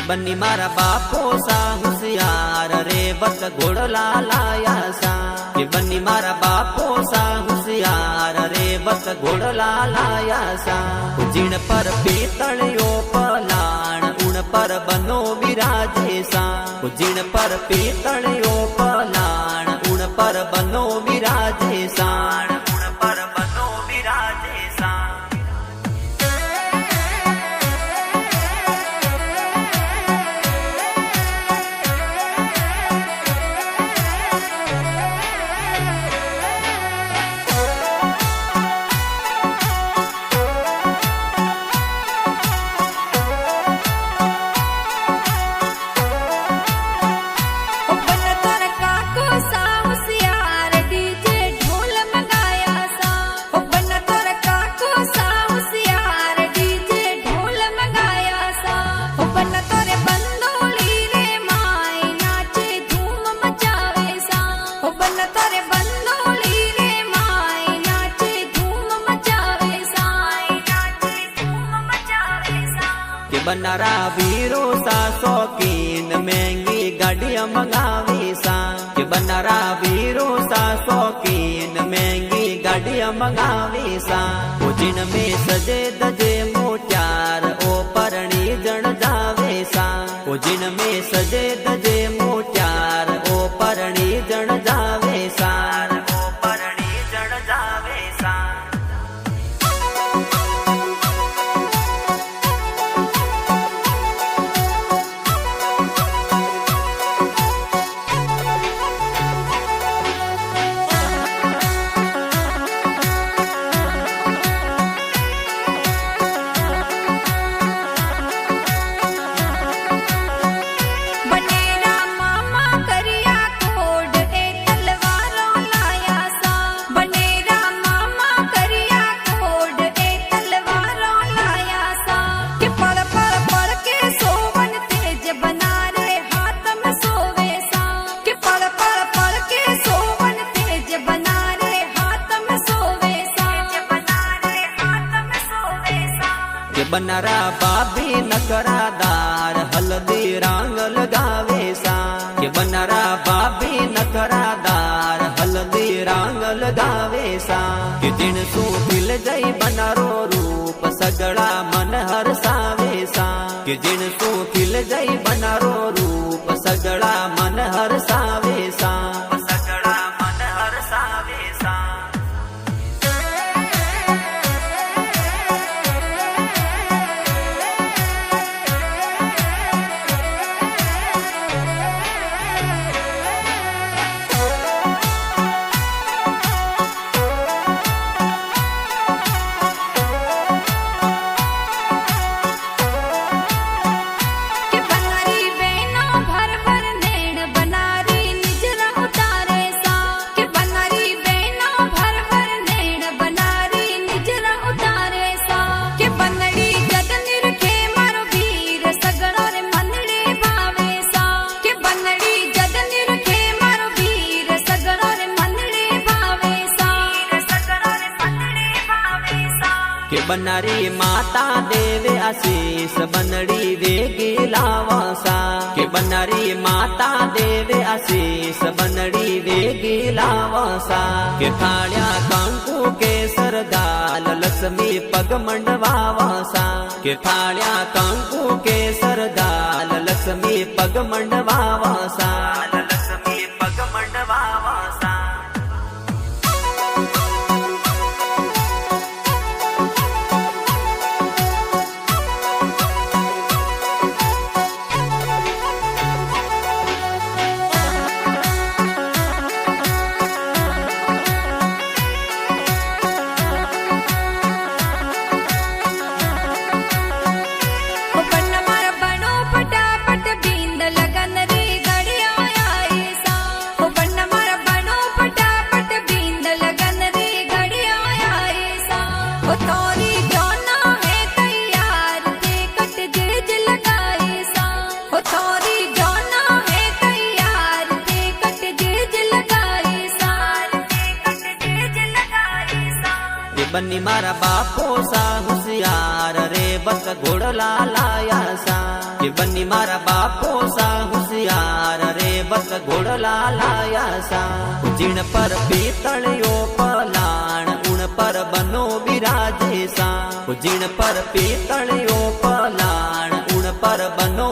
बन्नी मारा बापो सा होशियार रे बस घोड़ला लाया सा कि बन्नी मारा बापो सा होशियार रे बस घोड़ला लाया सा जिण पर पीतलियो पलाण उण पर बनो विराजे सा जिण पर पीतलियो पलाण उण पर बनो विराजे सा उण पर बनो विराजे सा बनारा वीरो सा शौकीन महंगी गाड़ियां मंगावी सा कि बनारा वीरो सा शौकीन महंगी गाड़ियां मंगावी सा जिन में सजे दजे मोट्यार ओ परणी जण जावे सा जिन में सजे दजे मोट्यार ओ परणी जण जावे सा ओ परणी जण जावे सा बनारा बाबी नकरादार हल्दी रंग लगावे सा कि बनारा बाबी नकरादार हल्दी रंग लगावे सा कि जिन सू दिल जई बनारो रूप सगड़ा मन हरसावे सा कि जिन सू दिल जई बनारो रूप सगड़ा मन हरसावे सा सगड़ा मन हरसावे सा बनारी माता देवे आशीष बनड़ी वेगी लावासा के बनारी माता देवे आशीष बनड़ी वेगी लावासा के थाळ्या कांकू केसर दाल लक्ष्मी पग मंडवावासा के थाळ्या कांकू केसर दाल लक्ष्मी पग मंडवावासा लक्ष्मी पग मंडवावासा बन्नी मारा बापो सा होशियार रे बस घोड़ला लाया सा कि बन्नी मारा लाया सा जिन पर पीतलियो पलाण उन पर बनो विराजे सा जिन पर पीतलियो पलाण उन पर बनो